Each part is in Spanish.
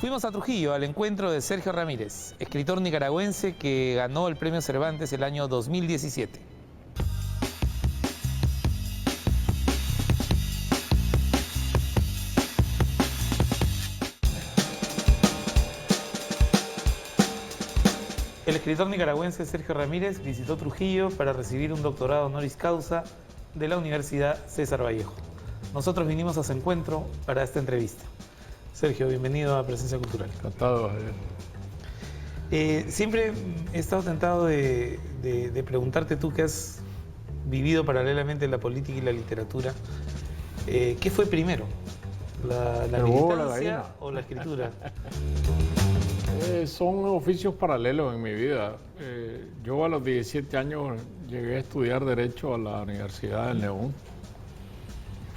Fuimos a Trujillo al encuentro de Sergio Ramírez, escritor nicaragüense que ganó el Premio Cervantes el año 2017. El escritor nicaragüense Sergio Ramírez visitó Trujillo para recibir un doctorado honoris causa de la Universidad César Vallejo. Nosotros vinimos a su encuentro para esta entrevista. Sergio, bienvenido a Presencia Cultural. Encantado, Javier. Siempre he estado tentado de preguntarte, tú que has vivido paralelamente la política y la literatura, ¿qué fue primero? ¿La militancia o la escritura? Son oficios paralelos en mi vida. Yo a los 17 años llegué a estudiar Derecho a la Universidad del León.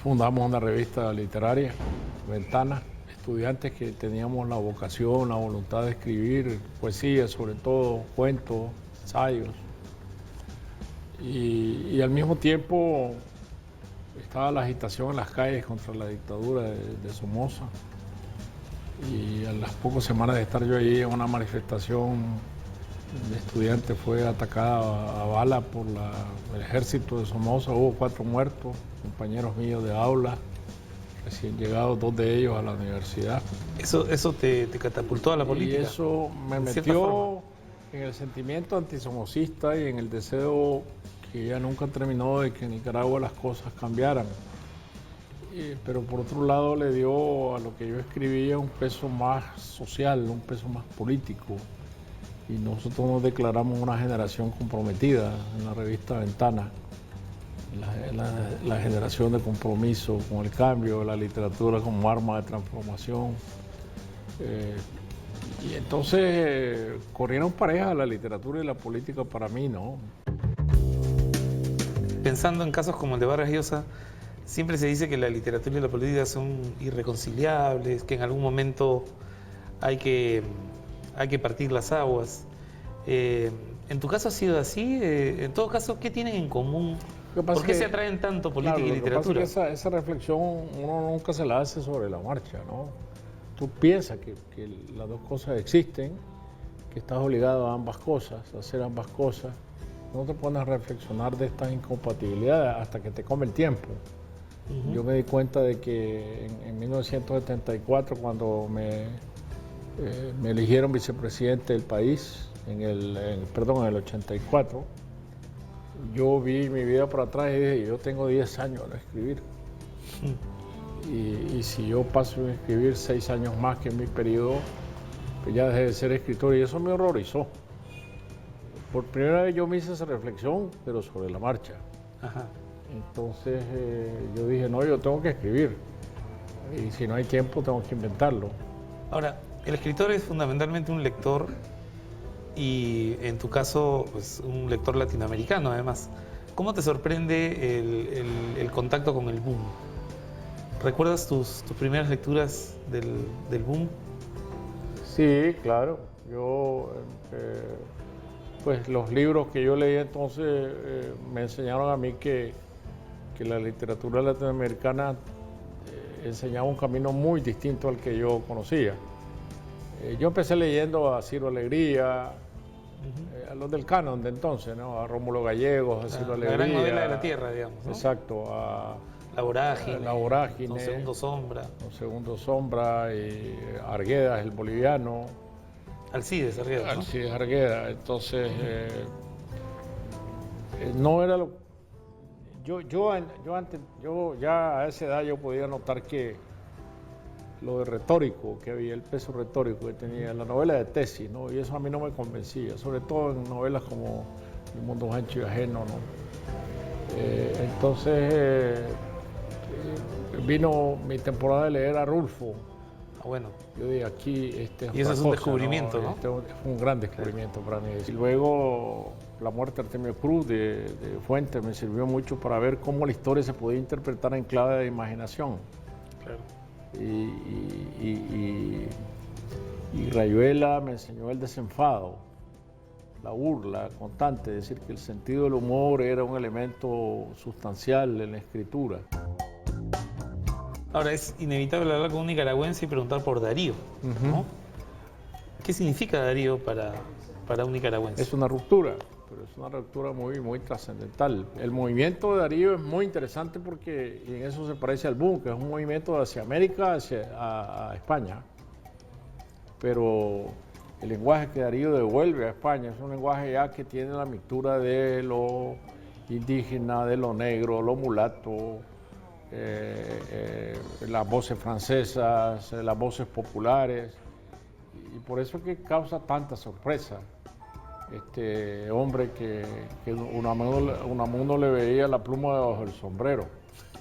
Fundamos una revista literaria, Ventana, estudiantes que teníamos la vocación, la voluntad de escribir poesía, sobre todo cuentos, ensayos. Y al mismo tiempo estaba la agitación en las calles contra la dictadura de Somoza. Y a las pocas semanas de estar yo allí en una manifestación de estudiantes fue atacada a bala por el ejército de Somoza. Hubo 4 muertos, compañeros míos de aula, recién llegados, 2 de ellos a la universidad. ¿Eso te catapultó a la política? Y eso me metió en el sentimiento antisomocista y en el deseo que ya nunca terminó de que en Nicaragua las cosas cambiaran. Pero por otro lado le dio a lo que yo escribía un peso más social, un peso más político. Y nosotros nos declaramos una generación comprometida en la revista Ventana, la generación de compromiso con el cambio, la literatura como arma de transformación. Y entonces corrieron pareja la literatura y la política para mí, ¿no? Pensando en casos como el de Vargas Llosa, siempre se dice que la literatura y la política son irreconciliables, que en algún momento hay que partir las aguas. ¿En tu caso ha sido así? En todo caso, ¿qué tienen en común? ¿Por qué se atraen tanto política y literatura? Lo que pasa es que esa reflexión uno nunca se la hace sobre la marcha, ¿no? Tú piensas que las dos cosas existen, que estás obligado a ambas cosas, a hacer ambas cosas. No te pones a reflexionar de estas incompatibilidades hasta que te come el tiempo. Yo me di cuenta de que en 1974, cuando me eligieron vicepresidente del país, en el 84, yo vi mi vida para atrás y dije, yo tengo 10 años a escribir. Y si yo paso a escribir 6 años más que en mi periodo, pues ya dejé de ser escritor y eso me horrorizó. Por primera vez yo me hice esa reflexión, pero sobre la marcha. Ajá. Entonces yo dije, no, yo tengo que escribir. Y si no hay tiempo, tengo que inventarlo. Ahora, el escritor es fundamentalmente un lector y en tu caso, pues, un lector latinoamericano además. ¿Cómo te sorprende el contacto con el boom? ¿Recuerdas tus primeras lecturas del boom? Sí, claro. Yo, pues los libros que yo leí entonces me enseñaron a mí que la literatura latinoamericana enseñaba un camino muy distinto al que yo conocía. Yo empecé leyendo a Ciro Alegría, a los del canon de entonces, ¿no? A Rómulo Gallegos, a Ciro Alegría. La gran novela de la tierra, digamos, ¿no? Exacto, a La Vorágine, Don Segundo Sombra, Sombra, y Arguedas, el boliviano. Alcides Arguedas, ¿no? Alcides Arguedas. Entonces, no era lo... Yo ya a esa edad yo podía notar que lo de retórico que había, el peso retórico que tenía la novela de tesis, ¿no? Y eso a mí no me convencía, sobre todo en novelas como El mundo ancho y ajeno, ¿no? Entonces vino mi temporada de leer a Rulfo. Bueno. Yo dije, aquí y eso es un descubrimiento, ¿no? Fue un gran descubrimiento para mí. Y luego La muerte de Artemio Cruz de Fuentes me sirvió mucho para ver cómo la historia se podía interpretar en clave de imaginación. Claro. Y Rayuela me enseñó el desenfado, la burla constante, es decir, que el sentido del humor era un elemento sustancial en la escritura. Ahora, es inevitable hablar con un nicaragüense y preguntar por Darío, ¿no? ¿Qué significa Darío para un nicaragüense? Es una ruptura, pero es una ruptura muy, muy trascendental. El movimiento de Darío es muy interesante porque en eso se parece al boom, que es un movimiento hacia América, a España. Pero el lenguaje que Darío devuelve a España es un lenguaje ya que tiene la mixtura de lo indígena, de lo negro, lo mulato, las voces francesas, las voces populares, y por eso es que causa tanta sorpresa. Este hombre que Unamuno le veía la pluma debajo del sombrero.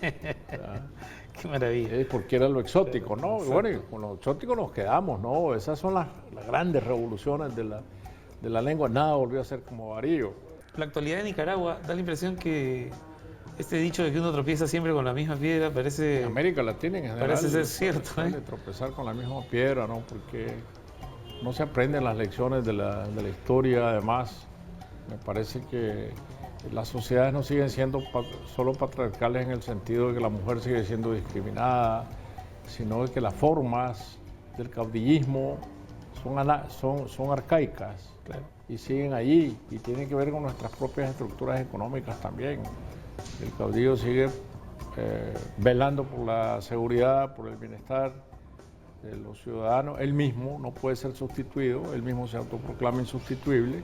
Qué maravilla. Porque era lo exótico, ¿no? Y bueno, y con lo exótico nos quedamos, ¿no? Esas son las grandes revoluciones de la lengua. Nada volvió a ser como Darío. La actualidad de Nicaragua da la impresión que este dicho de que uno tropieza siempre con la misma piedra parece... En América Latina en general. Parece ser cierto, ¿eh? Tropezar con la misma piedra, ¿no? Porque no se aprenden las lecciones de la historia. Además, me parece que las sociedades no siguen siendo solo patriarcales en el sentido de que la mujer sigue siendo discriminada, sino de que las formas del caudillismo son arcaicas, claro, y siguen allí, y tienen que ver con nuestras propias estructuras económicas también. El caudillo sigue velando por la seguridad, por el bienestar de los ciudadanos. Él mismo no puede ser sustituido, él mismo se autoproclama insustituible,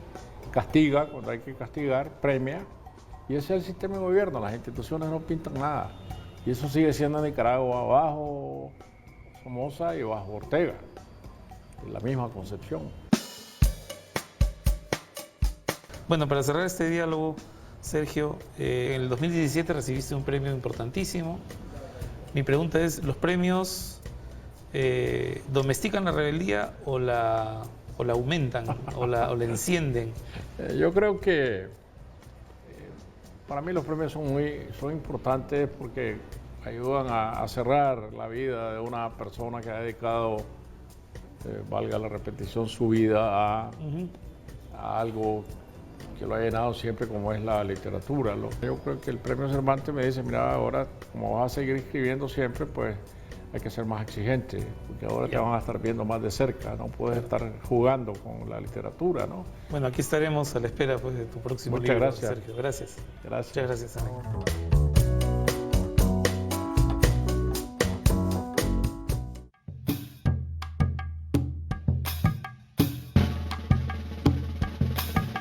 castiga cuando hay que castigar, premia, y ese es el sistema de gobierno. Las instituciones no pintan nada, y eso sigue siendo en Nicaragua bajo Somoza y bajo Ortega, la misma concepción. Bueno, para cerrar este diálogo, Sergio, en el 2017 recibiste un premio importantísimo. Mi pregunta es, ¿los premios domestican la rebeldía o la aumentan o la encienden? Yo creo que para mí los premios son importantes porque ayudan a cerrar la vida de una persona que ha dedicado, valga la repetición, su vida a algo que lo ha llenado siempre, como es la literatura. Yo creo que el premio Cervantes me dice, mira, ahora como vas a seguir escribiendo siempre, pues hay que ser más exigente, porque ahora te van a estar viendo más de cerca, no puedes estar jugando con la literatura, ¿no? Bueno, aquí estaremos a la espera, pues, de tu próximo libro, Muchas gracias. Sergio. Gracias. Gracias. Muchas gracias, amigo.